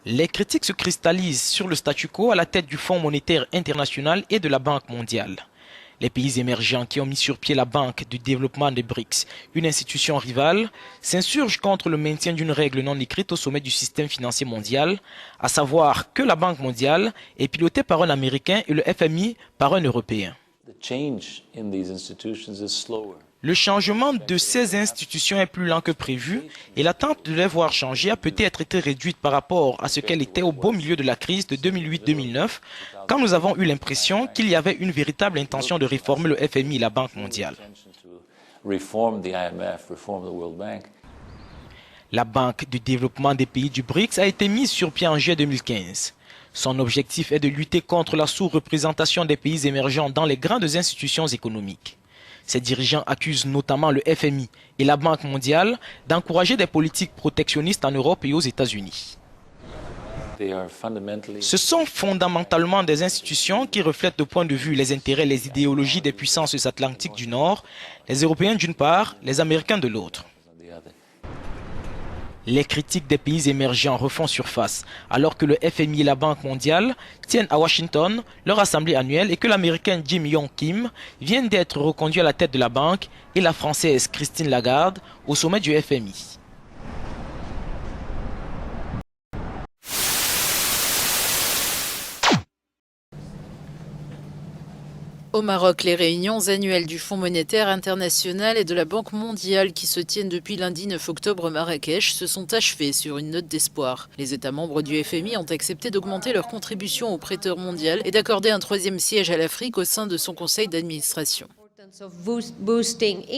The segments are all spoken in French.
Les critiques se cristallisent sur le statu quo à la tête du Fonds monétaire international et de la Banque mondiale. Les pays émergents qui ont mis sur pied la Banque du développement des BRICS, une institution rivale, s'insurgent contre le maintien d'une règle non écrite au sommet du système financier mondial, à savoir que la Banque mondiale est pilotée par un Américain et le FMI par un Européen. Le changement de ces institutions est plus lent que prévu et l'attente de les voir changer a peut-être été réduite par rapport à ce qu'elle était au beau milieu de la crise de 2008-2009, quand nous avons eu l'impression qu'il y avait une véritable intention de réformer le FMI et la Banque mondiale. La Banque du développement des pays du BRICS a été mise sur pied en juillet 2015. Son objectif est de lutter contre la sous-représentation des pays émergents dans les grandes institutions économiques. Ses dirigeants accusent notamment le FMI et la Banque mondiale d'encourager des politiques protectionnistes en Europe et aux États-Unis. Ce sont fondamentalement des institutions qui reflètent de point de vue les intérêts et les idéologies des puissances atlantiques du Nord, les Européens d'une part, les Américains de l'autre. Les critiques des pays émergents refont surface, alors que le FMI et la Banque mondiale tiennent à Washington leur assemblée annuelle et que l'Américain Jim Yong Kim vient d'être reconduit à la tête de la banque et la Française Christine Lagarde au sommet du FMI. Au Maroc, les réunions annuelles du Fonds monétaire international et de la Banque mondiale qui se tiennent depuis lundi 9 octobre à Marrakech se sont achevées sur une note d'espoir. Les États membres du FMI ont accepté d'augmenter leur contribution au prêteur mondial et d'accorder un troisième siège à l'Afrique au sein de son conseil d'administration.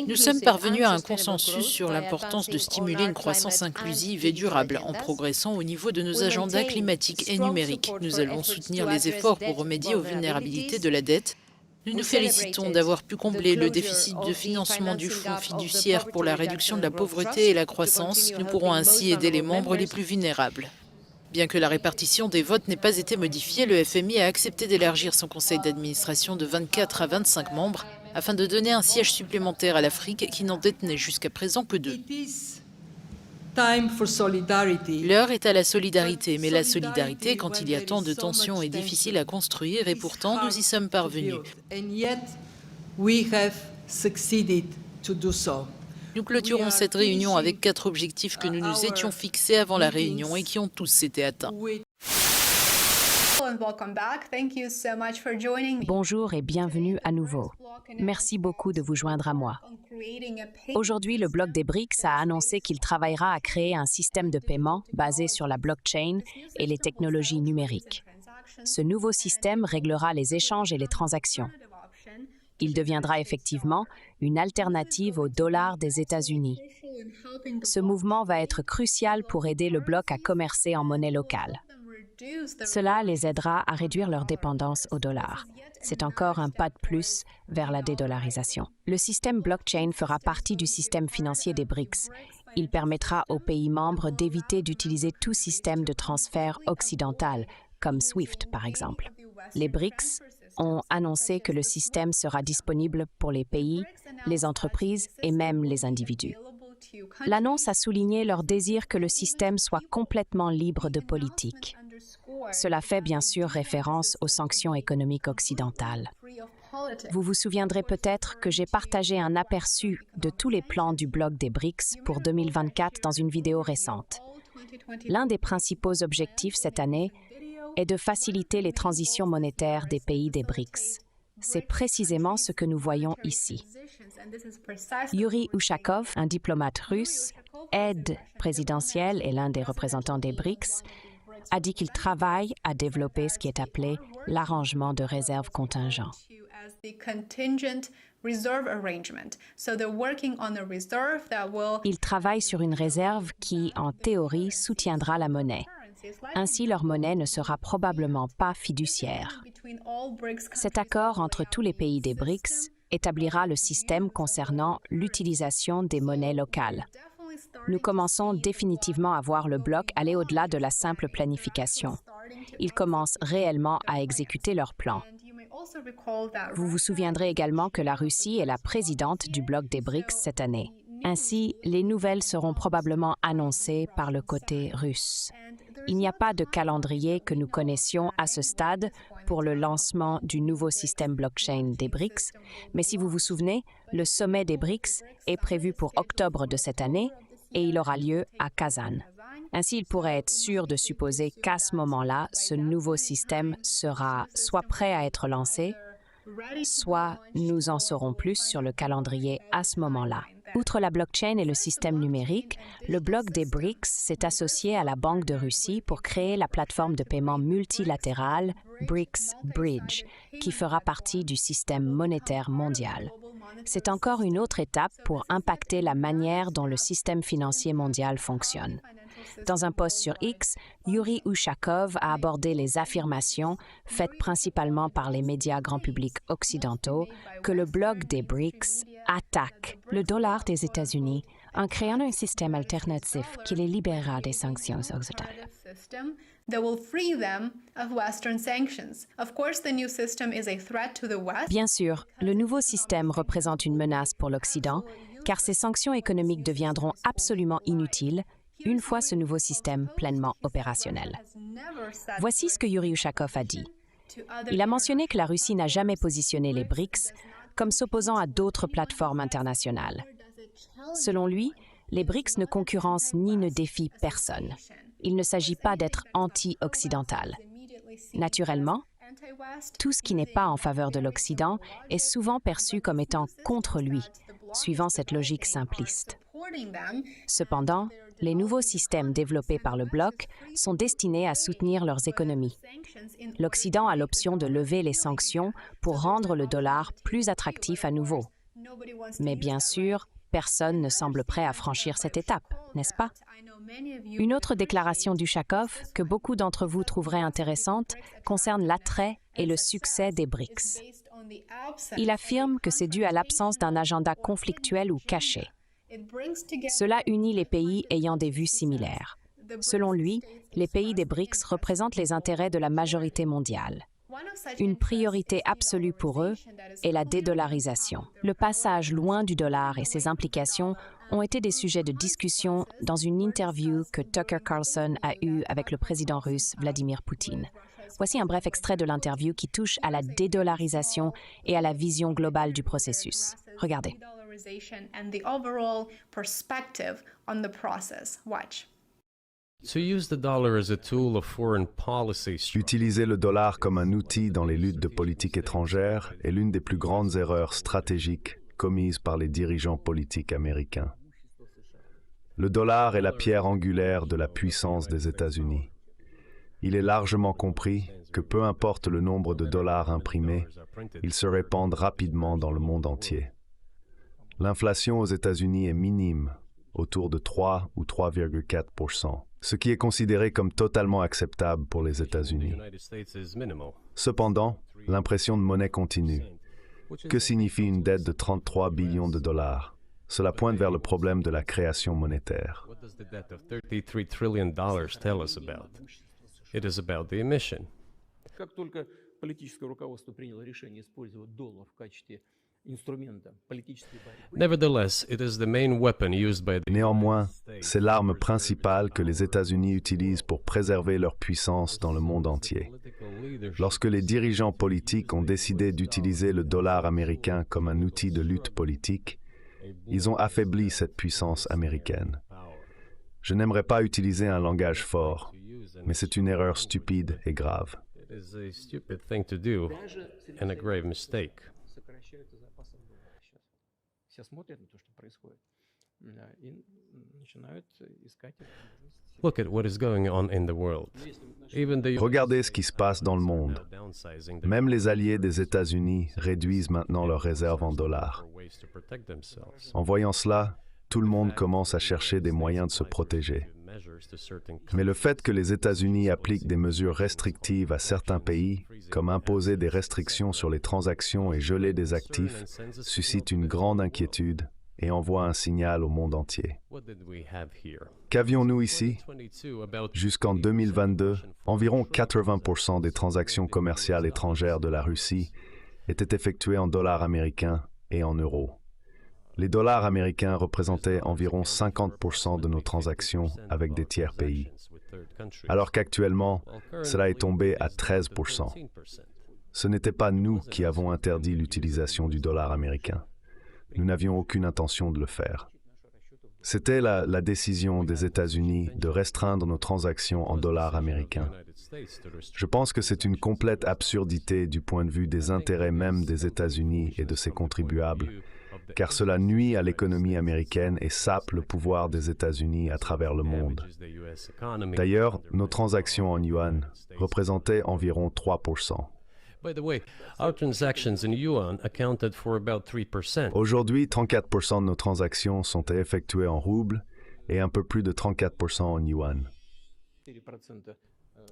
Nous sommes parvenus à un consensus sur l'importance de stimuler une croissance inclusive et durable en progressant au niveau de nos agendas climatiques et numériques. Nous allons soutenir les efforts pour remédier aux vulnérabilités de la dette. Nous nous félicitons d'avoir pu combler le déficit de financement du Fonds fiduciaire pour la réduction de la pauvreté et la croissance. Nous pourrons ainsi aider les membres les plus vulnérables. Bien que la répartition des votes n'ait pas été modifiée, le FMI a accepté d'élargir son conseil d'administration de 24 à 25 membres afin de donner un siège supplémentaire à l'Afrique qui n'en détenait jusqu'à présent que 2. L'heure est à la solidarité, mais la solidarité, quand il y a tant de tensions, est difficile à construire et pourtant nous y sommes parvenus. Nous clôturons cette réunion avec 4 objectifs que nous nous étions fixés avant la réunion et qui ont tous été atteints. Bonjour et bienvenue à nouveau. Merci beaucoup de vous joindre à moi. Aujourd'hui, le bloc des BRICS a annoncé qu'il travaillera à créer un système de paiement basé sur la blockchain et les technologies numériques. Ce nouveau système réglera les échanges et les transactions. Il deviendra effectivement une alternative au dollar des États-Unis. Ce mouvement va être crucial pour aider le bloc à commercer en monnaie locale. Cela les aidera à réduire leur dépendance au dollar. C'est encore un pas de plus vers la dédollarisation. Le système blockchain fera partie du système financier des BRICS. Il permettra aux pays membres d'éviter d'utiliser tout système de transfert occidental, comme SWIFT par exemple. Les BRICS ont annoncé que le système sera disponible pour les pays, les entreprises et même les individus. L'annonce a souligné leur désir que le système soit complètement libre de politique. Cela fait bien sûr référence aux sanctions économiques occidentales. Vous vous souviendrez peut-être que j'ai partagé un aperçu de tous les plans du bloc des BRICS pour 2024 dans une vidéo récente. L'un des principaux objectifs cette année est de faciliter les transitions monétaires des pays des BRICS. C'est précisément ce que nous voyons ici. Yuri Ushakov, un diplomate russe, aide présidentiel et l'un des représentants des BRICS, a dit qu'il travaille à développer ce qui est appelé l'arrangement de réserve contingent. Ils travaillent sur une réserve qui, en théorie, soutiendra la monnaie. Ainsi, leur monnaie ne sera probablement pas fiduciaire. Cet accord entre tous les pays des BRICS établira le système concernant l'utilisation des monnaies locales. Nous commençons définitivement à voir le bloc aller au-delà de la simple planification. Ils commencent réellement à exécuter leur plan. Vous vous souviendrez également que la Russie est la présidente du bloc des BRICS cette année. Ainsi, les nouvelles seront probablement annoncées par le côté russe. Il n'y a pas de calendrier que nous connaissions à ce stade pour le lancement du nouveau système blockchain des BRICS, mais si vous vous souvenez, le sommet des BRICS est prévu pour octobre de cette année et il aura lieu à Kazan. Ainsi, il pourrait être sûr de supposer qu'à ce moment-là, ce nouveau système sera soit prêt à être lancé, soit nous en saurons plus sur le calendrier à ce moment-là. Outre la blockchain et le système numérique, le bloc des BRICS s'est associé à la Banque de Russie pour créer la plateforme de paiement multilatérale BRICS Bridge, qui fera partie du système monétaire mondial. C'est encore une autre étape pour impacter la manière dont le système financier mondial fonctionne. Dans un post sur X, Yuri Ushakov a abordé les affirmations, faites principalement par les médias grand public occidentaux, que le bloc des BRICS attaque le dollar des États-Unis en créant un système alternatif qui les libérera des sanctions occidentales. Bien sûr, le nouveau système représente une menace pour l'Occident, car ces sanctions économiques deviendront absolument inutiles une fois ce nouveau système pleinement opérationnel. Voici ce que Yuri Ushakov a dit. Il a mentionné que la Russie n'a jamais positionné les BRICS comme s'opposant à d'autres plateformes internationales. Selon lui, les BRICS ne concurrencent ni ne défient personne. Il ne s'agit pas d'être anti-occidental. Naturellement, tout ce qui n'est pas en faveur de l'Occident est souvent perçu comme étant contre lui, suivant cette logique simpliste. Cependant, les nouveaux systèmes développés par le bloc sont destinés à soutenir leurs économies. L'Occident a l'option de lever les sanctions pour rendre le dollar plus attractif à nouveau. Mais bien sûr, personne ne semble prêt à franchir cette étape, n'est-ce pas? Une autre déclaration d'Ushakov, que beaucoup d'entre vous trouveraient intéressante, concerne l'attrait et le succès des BRICS. Il affirme que c'est dû à l'absence d'un agenda conflictuel ou caché. Cela unit les pays ayant des vues similaires. Selon lui, les pays des BRICS représentent les intérêts de la majorité mondiale. Une priorité absolue pour eux est la dédollarisation. Le passage loin du dollar et ses implications ont été des sujets de discussion dans une interview que Tucker Carlson a eue avec le président russe Vladimir Poutine. Voici un bref extrait de l'interview qui touche à la dédollarisation et à la vision globale du processus. Regardez. Utiliser le dollar comme un outil dans les luttes de politique étrangère est l'une des plus grandes erreurs stratégiques commises par les dirigeants politiques américains. Le dollar est la pierre angulaire de la puissance des États-Unis. Il est largement compris que peu importe le nombre de dollars imprimés, ils se répandent rapidement dans le monde entier. L'inflation aux États-Unis est minime, autour de 3 ou 3,4%, ce qui est considéré comme totalement acceptable pour les États-Unis. Cependant, l'impression de monnaie continue. Que signifie une dette de 33 billions de dollars? Cela pointe vers le problème de la création monétaire. Néanmoins, c'est l'arme principale que les États-Unis utilisent pour préserver leur puissance dans le monde entier. Lorsque les dirigeants politiques ont décidé d'utiliser le dollar américain comme un outil de lutte politique, ils ont affaibli cette puissance américaine. Je n'aimerais pas utiliser un langage fort, mais c'est une erreur stupide et grave. Regardez ce qui se passe dans le monde. Même les alliés des États-Unis réduisent maintenant leurs réserves en dollars. En voyant cela, tout le monde commence à chercher des moyens de se protéger. Mais le fait que les États-Unis appliquent des mesures restrictives à certains pays, comme imposer des restrictions sur les transactions et geler des actifs, suscite une grande inquiétude et envoie un signal au monde entier. Qu'avions-nous ici? Jusqu'en 2022, environ 80% des transactions commerciales étrangères de la Russie étaient effectuées en dollars américains et en euros. Les dollars américains représentaient environ 50% de nos transactions avec des tiers pays. alors qu'actuellement, cela est tombé à 13%. Ce n'était pas nous qui avons interdit l'utilisation du dollar américain. Nous n'avions aucune intention de le faire. C'était la décision des États-Unis de restreindre nos transactions en dollars américains. Je pense que c'est une complète absurdité du point de vue des intérêts même des États-Unis et de ses contribuables, car cela nuit à l'économie américaine et sape le pouvoir des États-Unis à travers le monde. D'ailleurs, nos transactions en yuan représentaient environ 3%. Aujourd'hui, 34% de nos transactions sont effectuées en roubles et un peu plus de 34% en yuan.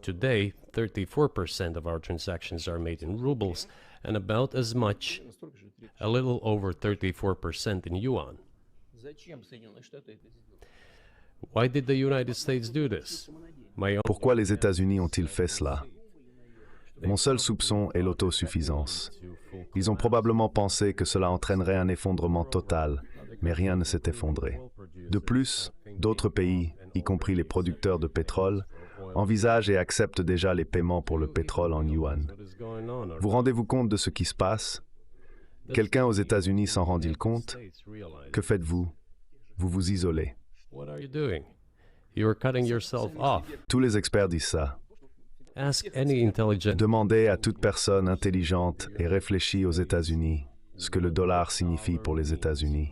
Today, 34% of our transactions are made in rubles and about as much, a little over 34% in yuan. Why did the United States do this? Pourquoi les États-Unis ont-ils fait cela? Mon seul soupçon est l'autosuffisance. Ils ont probablement pensé que cela entraînerait un effondrement total, mais rien ne s'est effondré. De plus, d'autres pays, y compris les producteurs de pétrole, envisagent et acceptent déjà les paiements pour le pétrole en yuan. Vous rendez-vous compte de ce qui se passe? Quelqu'un aux États-Unis s'en rend-il compte? Que faites-vous? Vous vous isolez. Tous les experts disent ça. Demandez à toute personne intelligente et réfléchie aux États-Unis ce que le dollar signifie pour les États-Unis.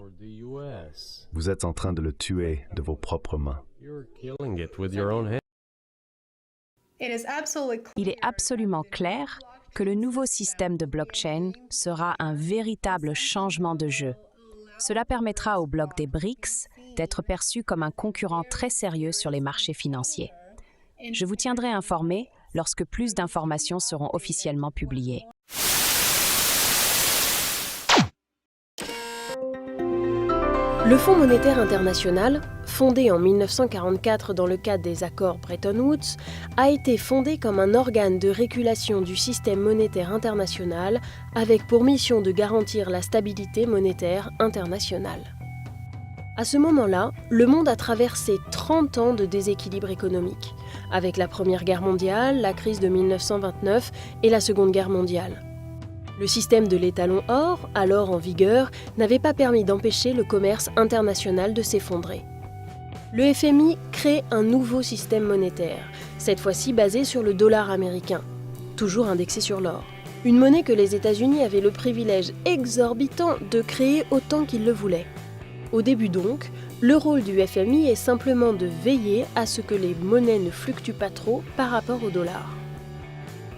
Vous êtes en train de le tuer de vos propres mains. Il est absolument clair que le nouveau système de blockchain sera un véritable changement de jeu. Cela permettra au bloc des BRICS d'être perçu comme un concurrent très sérieux sur les marchés financiers. Je vous tiendrai informé lorsque plus d'informations seront officiellement publiées. Le Fonds monétaire international, fondé en 1944 dans le cadre des accords Bretton Woods, a été fondé comme un organe de régulation du système monétaire international avec pour mission de garantir la stabilité monétaire internationale. À ce moment-là, le monde a traversé 30 ans de déséquilibre économique, avec la Première Guerre mondiale, la crise de 1929 et la Seconde Guerre mondiale. Le système de l'étalon or, alors en vigueur, n'avait pas permis d'empêcher le commerce international de s'effondrer. Le FMI crée un nouveau système monétaire, cette fois-ci basé sur le dollar américain, toujours indexé sur l'or. Une monnaie que les États-Unis avaient le privilège exorbitant de créer autant qu'ils le voulaient. Au début donc, le rôle du FMI est simplement de veiller à ce que les monnaies ne fluctuent pas trop par rapport au dollar.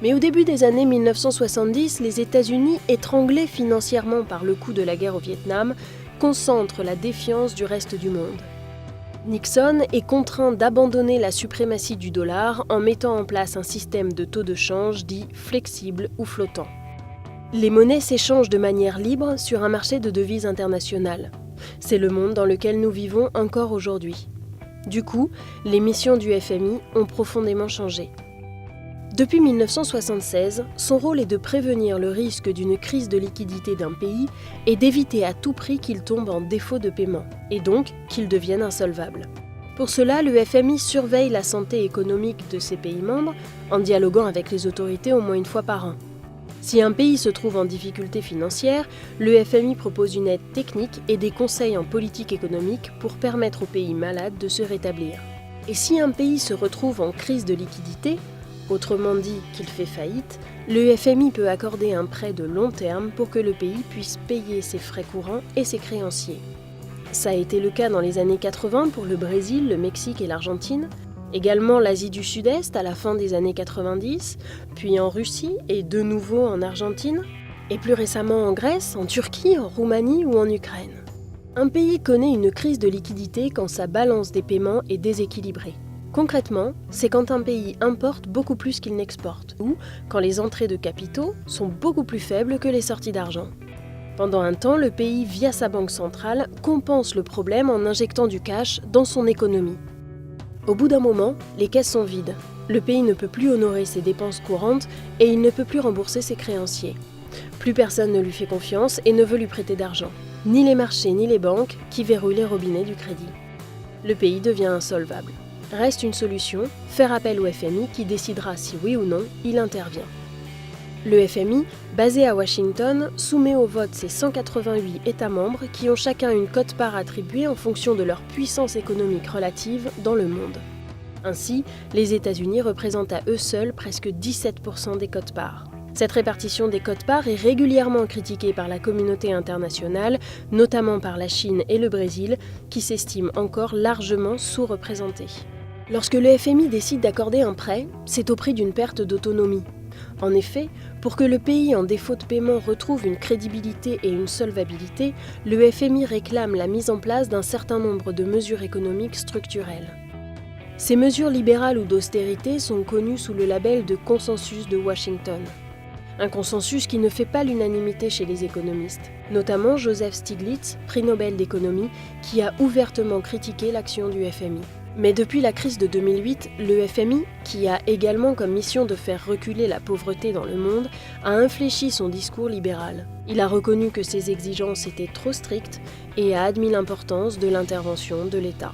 Mais au début des années 1970, les États-Unis, étranglés financièrement par le coût de la guerre au Vietnam, concentrent la défiance du reste du monde. Nixon est contraint d'abandonner la suprématie du dollar en mettant en place un système de taux de change dit flexible ou flottant. Les monnaies s'échangent de manière libre sur un marché de devises internationales. C'est le monde dans lequel nous vivons encore aujourd'hui. Du coup, les missions du FMI ont profondément changé. Depuis 1976, son rôle est de prévenir le risque d'une crise de liquidité d'un pays et d'éviter à tout prix qu'il tombe en défaut de paiement, et donc qu'il devienne insolvable. Pour cela, le FMI surveille la santé économique de ses pays membres en dialoguant avec les autorités au moins une fois par an. Si un pays se trouve en difficulté financière, le FMI propose une aide technique et des conseils en politique économique pour permettre aux pays malades de se rétablir. Et si un pays se retrouve en crise de liquidité, autrement dit qu'il fait faillite, le FMI peut accorder un prêt de long terme pour que le pays puisse payer ses frais courants et ses créanciers. Ça a été le cas dans les années 80 pour le Brésil, le Mexique et l'Argentine, également l'Asie du Sud-Est à la fin des années 90, puis en Russie et de nouveau en Argentine, et plus récemment en Grèce, en Turquie, en Roumanie ou en Ukraine. Un pays connaît une crise de liquidité quand sa balance des paiements est déséquilibrée. Concrètement, c'est quand un pays importe beaucoup plus qu'il n'exporte, ou quand les entrées de capitaux sont beaucoup plus faibles que les sorties d'argent. Pendant un temps, le pays, via sa banque centrale, compense le problème en injectant du cash dans son économie. Au bout d'un moment, les caisses sont vides. Le pays ne peut plus honorer ses dépenses courantes et il ne peut plus rembourser ses créanciers. Plus personne ne lui fait confiance et ne veut lui prêter d'argent. Ni les marchés ni les banques qui verrouillent les robinets du crédit. Le pays devient insolvable. Reste une solution, faire appel au FMI qui décidera si oui ou non il intervient. Le FMI, basé à Washington, soumet au vote ses 188 États membres qui ont chacun une quote-part attribuée en fonction de leur puissance économique relative dans le monde. Ainsi, les États-Unis représentent à eux seuls presque 17% des quotes-parts. Cette répartition des quotes-parts est régulièrement critiquée par la communauté internationale, notamment par la Chine et le Brésil, qui s'estiment encore largement sous-représentés. Lorsque le FMI décide d'accorder un prêt, c'est au prix d'une perte d'autonomie. En effet, pour que le pays en défaut de paiement retrouve une crédibilité et une solvabilité, le FMI réclame la mise en place d'un certain nombre de mesures économiques structurelles. Ces mesures libérales ou d'austérité sont connues sous le label de consensus de Washington. Un consensus qui ne fait pas l'unanimité chez les économistes, notamment Joseph Stiglitz, prix Nobel d'économie, qui a ouvertement critiqué l'action du FMI. Mais depuis la crise de 2008, le FMI, qui a également comme mission de faire reculer la pauvreté dans le monde, a infléchi son discours libéral. Il a reconnu que ses exigences étaient trop strictes et a admis l'importance de l'intervention de l'État.